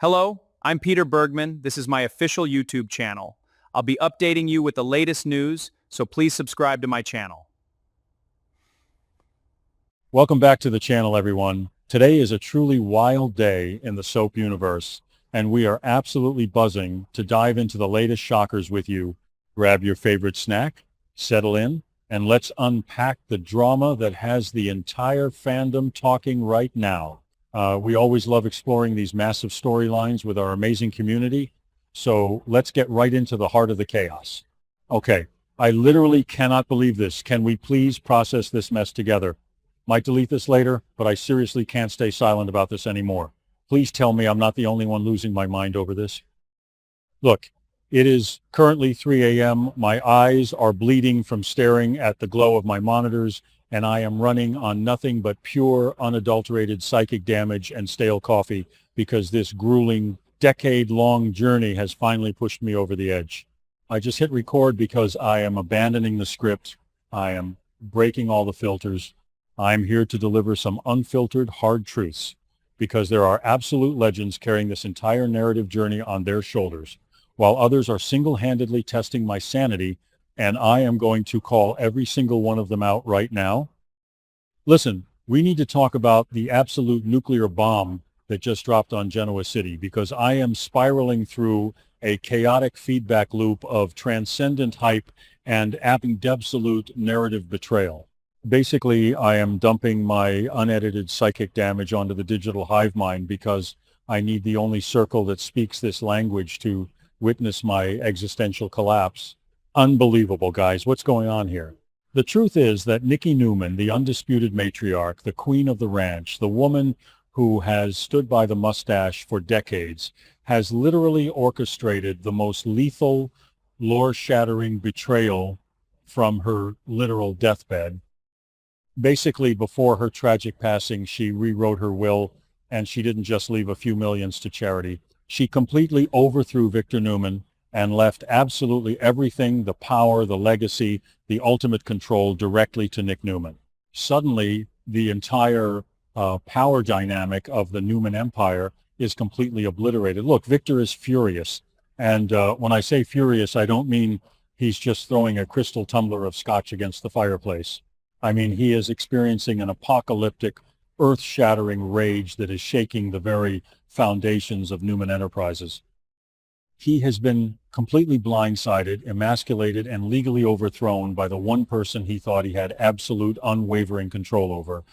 Hello, I'm Peter Bergman. This is my official YouTube channel. I'll be updating you with the latest news, so please subscribe to my channel. Welcome back to the channel, everyone. Today is a truly wild day in the soap universe, and we are absolutely buzzing to dive into the latest shockers with you. Grab your favorite snack, settle in, and let's unpack the drama that has the entire fandom talking right now. We always love exploring these massive storylines with our amazing community, so let's get right into the heart of the chaos. Okay, I literally cannot believe this. Can we please process this mess together? Might delete this later, but I seriously can't stay silent about this anymore. Please tell me I'm not the only one losing my mind over this. Look, it is currently 3 a.m. My eyes are bleeding from staring at the glow of my monitors, and I am running on nothing but pure, unadulterated psychic damage and stale coffee because this grueling, decade-long journey has finally pushed me over the edge. I just hit record because I am abandoning the script. I am breaking all the filters. I'm here to deliver some unfiltered, hard truths because there are absolute legends carrying this entire narrative journey on their shoulders, while others are single-handedly testing my sanity, and I am going to call every single one of them out right now. Listen, we need to talk about the absolute nuclear bomb that just dropped on Genoa City because I am spiraling through a chaotic feedback loop of transcendent hype and absolute narrative betrayal. Basically, I am dumping my unedited psychic damage onto the digital hive mind because I need the only circle that speaks this language to witness my existential collapse. Unbelievable, guys. What's going on here? The truth is that Nikki Newman, the undisputed matriarch, the queen of the ranch, the woman who has stood by the mustache for decades, has literally orchestrated the most lethal, lore-shattering betrayal from her literal deathbed. Basically, before her tragic passing, she rewrote her will, and she didn't just leave a few millions to charity. She completely overthrew Victor Newman and left absolutely everything, the power, the legacy, the ultimate control directly to Nick Newman. Suddenly, the entire power dynamic of the Newman empire is completely obliterated. Look, Victor is furious. And when I say furious, I don't mean he's just throwing a crystal tumbler of scotch against the fireplace. I mean, he is experiencing an apocalyptic, earth-shattering rage that is shaking the very foundations of Newman Enterprises. He has been completely blindsided, emasculated, and legally overthrown by the one person he thought he had absolute, unwavering control over.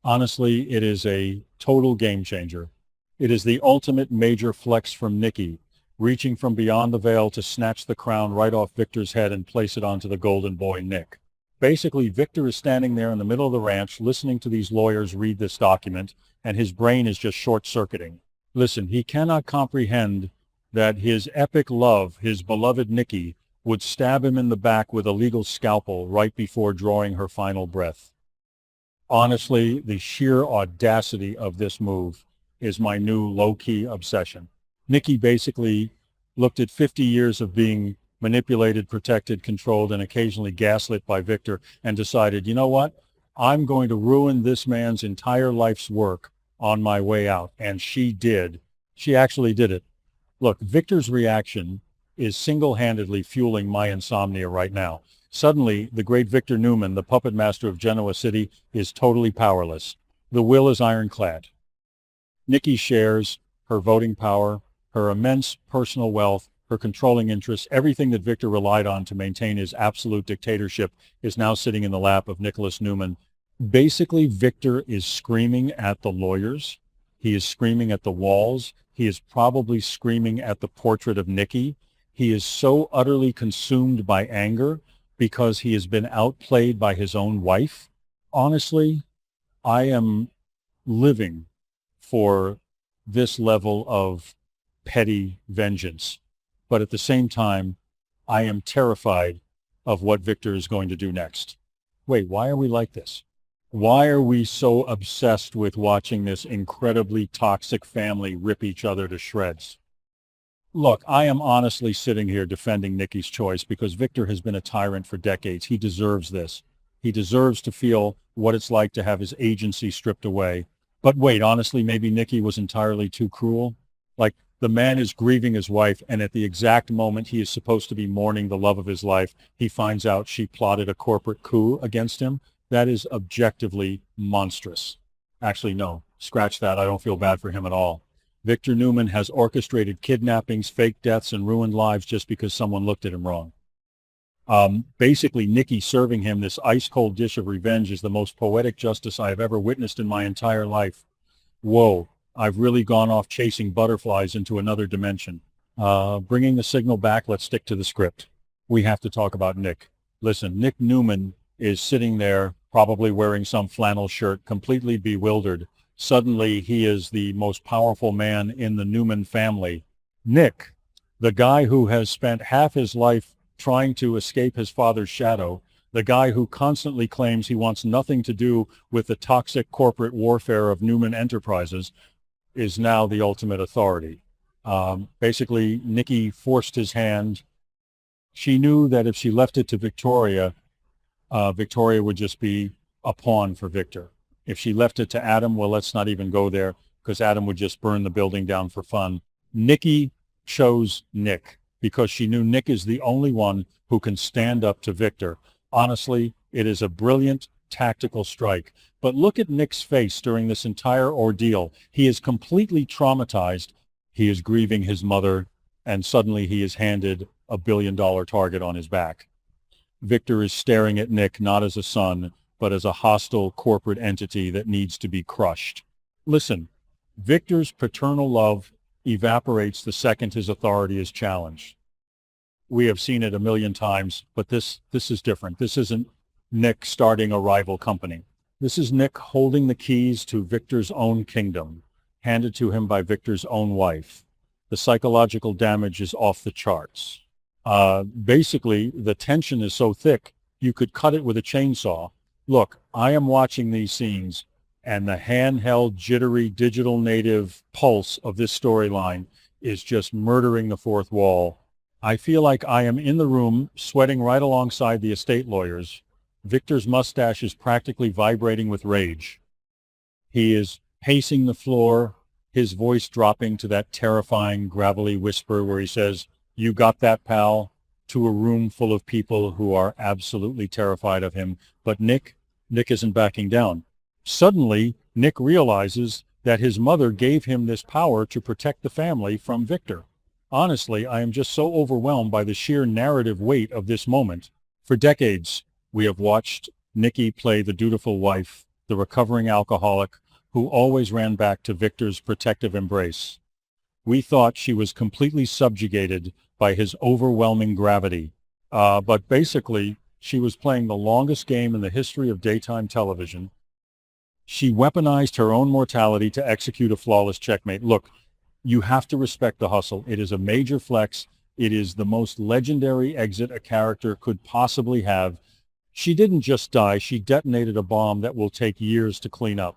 Honestly, it is a total game changer. It is the ultimate major flex from Nikki, reaching from beyond the veil to snatch the crown right off Victor's head and place it onto the golden boy, Nick. Basically, Victor is standing there in the middle of the ranch listening to these lawyers read this document, and his brain is just short-circuiting. Listen, he cannot comprehend that his epic love, his beloved Nikki, would stab him in the back with a legal scalpel right before drawing her final breath. Honestly, the sheer audacity of this move is my new low-key obsession. Nikki basically looked at 50 years of being manipulated, protected, controlled, and occasionally gaslit by Victor and decided, you know what? I'm going to ruin this man's entire life's work on my way out. And she did. She actually did it. Look, Victor's reaction is single-handedly fueling my insomnia right now. Suddenly, the great Victor Newman, the puppet master of Genoa City, is totally powerless. The will is ironclad. Nikki shares her voting power, her immense personal wealth, her controlling interests, everything that Victor relied on to maintain his absolute dictatorship is now sitting in the lap of Nicholas Newman. Basically, Victor is screaming at the lawyers. He is screaming at the walls. He is probably screaming at the portrait of Nikki. He is so utterly consumed by anger because he has been outplayed by his own wife. Honestly, I am living for this level of petty vengeance. But at the same time, I am terrified of what Victor is going to do next. Wait, why are we like this? Why are we so obsessed with watching this incredibly toxic family rip each other to shreds? Look, I am honestly sitting here defending Nikki's choice because Victor has been a tyrant for decades. He deserves this. He deserves to feel what it's like to have his agency stripped away. But wait, honestly, maybe Nikki was entirely too cruel. Like, the man is grieving his wife, and at the exact moment he is supposed to be mourning the love of his life, he finds out she plotted a corporate coup against him. That is objectively monstrous. Actually, no, scratch that. I don't feel bad for him at all. Victor Newman has orchestrated kidnappings, fake deaths, and ruined lives just because someone looked at him wrong. Basically, Nikki serving him this ice-cold dish of revenge is the most poetic justice I have ever witnessed in my entire life. Whoa, I've really gone off chasing butterflies into another dimension. Bringing the signal back, let's stick to the script. We have to talk about Nick. Listen, Nick Newman is sitting there, probably wearing some flannel shirt, completely bewildered. Suddenly, he is the most powerful man in the Newman family. Nick, the guy who has spent half his life trying to escape his father's shadow, the guy who constantly claims he wants nothing to do with the toxic corporate warfare of Newman Enterprises, is now the ultimate authority. Basically, Nikki forced his hand. She knew that if she left it to Victoria, Victoria would just be a pawn for Victor. If she left it to Adam, well, let's not even go there, because Adam would just burn the building down for fun. Nikki chose Nick because she knew Nick is the only one who can stand up to Victor. Honestly, it is a brilliant tactical strike. But look at Nick's face during this entire ordeal. He is completely traumatized. He is grieving his mother, and suddenly he is handed a billion-dollar target on his back. Victor is staring at Nick not as a son, but as a hostile corporate entity that needs to be crushed. Listen, Victor's paternal love evaporates the second his authority is challenged. We have seen it a million times, but this is different. This isn't Nick starting a rival company. This is Nick holding the keys to Victor's own kingdom, handed to him by Victor's own wife. The psychological damage is off the charts. Basically, the tension is so thick, you could cut it with a chainsaw. Look, I am watching these scenes, and the handheld, jittery, digital native pulse of this storyline is just murdering the fourth wall. I feel like I am in the room, sweating right alongside the estate lawyers. Victor's mustache is practically vibrating with rage. He is pacing the floor, his voice dropping to that terrifying, gravelly whisper where he says, "You got that, pal?" to a room full of people who are absolutely terrified of him. But Nick isn't backing down. Suddenly, Nick realizes that his mother gave him this power to protect the family from Victor. Honestly, I am just so overwhelmed by the sheer narrative weight of this moment. For decades, we have watched Nikki play the dutiful wife, the recovering alcoholic, who always ran back to Victor's protective embrace. We thought she was completely subjugated by his overwhelming gravity. But basically, she was playing the longest game in the history of daytime television. She weaponized her own mortality to execute a flawless checkmate. Look, you have to respect the hustle. It is a major flex. It is the most legendary exit a character could possibly have. She didn't just die. She detonated a bomb that will take years to clean up.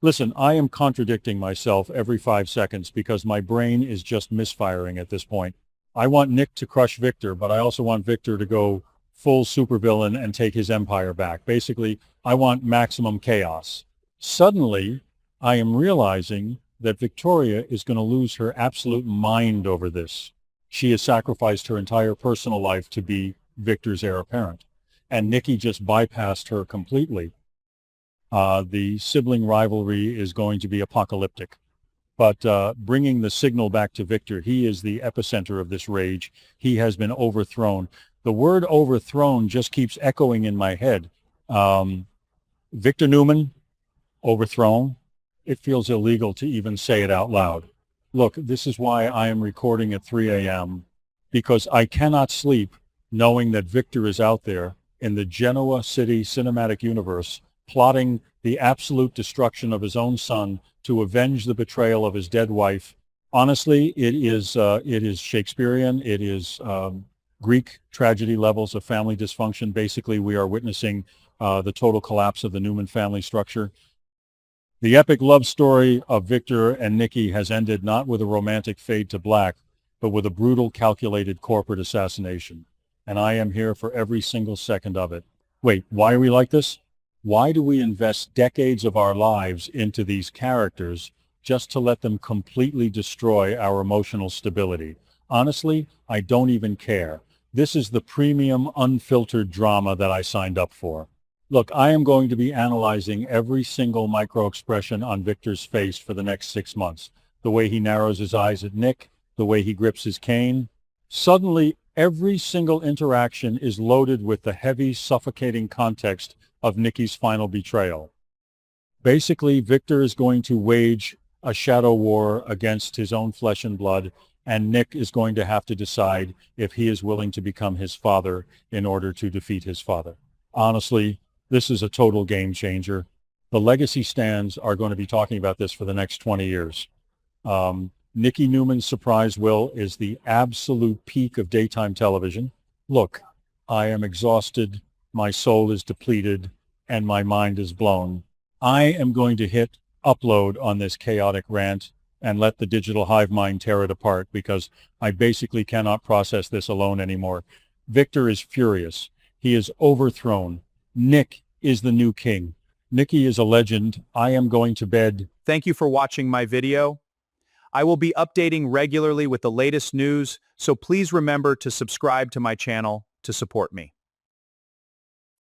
Listen, I am contradicting myself every 5 seconds because my brain is just misfiring at this point. I want Nick to crush Victor, but I also want Victor to go full supervillain and take his empire back. Basically, I want maximum chaos. Suddenly, I am realizing that Victoria is going to lose her absolute mind over this. She has sacrificed her entire personal life to be Victor's heir apparent, and Nikki just bypassed her completely. The sibling rivalry is going to be apocalyptic. But bringing the signal back to Victor, he is the epicenter of this rage. He has been overthrown. The word overthrown just keeps echoing in my head. Victor Newman, overthrown. It feels illegal to even say it out loud. Look, this is why I am recording at 3 a.m. because I cannot sleep knowing that Victor is out there in the Genoa City cinematic universe plotting the absolute destruction of his own son to avenge the betrayal of his dead wife. Honestly, it is Shakespearean. It is Greek tragedy levels of family dysfunction. Basically, we are witnessing the total collapse of the Newman family structure. The epic love story of Victor and Nikki has ended not with a romantic fade to black, but with a brutal, calculated corporate assassination. And I am here for every single second of it. Wait, why are we like this? Why do we invest decades of our lives into these characters just to let them completely destroy our emotional stability? Honestly, I don't even care. This is the premium, unfiltered drama that I signed up for. Look, I am going to be analyzing every single micro-expression on Victor's face for the next 6 months. The way he narrows his eyes at Nick, the way he grips his cane. Suddenly, every single interaction is loaded with the heavy, suffocating context of Nikki's final betrayal. Basically, Victor is going to wage a shadow war against his own flesh and blood, and Nick is going to have to decide if he is willing to become his father in order to defeat his father. Honestly, this is a total game changer. The legacy stands are going to be talking about this for the next 20 years. Nikki Newman's surprise will is the absolute peak of daytime television. Look, I am exhausted, my soul is depleted, and my mind is blown. I am going to hit upload on this chaotic rant and let the digital hive mind tear it apart because I basically cannot process this alone anymore. Victor is furious. He is overthrown. Nick is the new king. Nikki is a legend. I am going to bed. Thank you for watching my video. I will be updating regularly with the latest news, so please remember to subscribe to my channel to support me.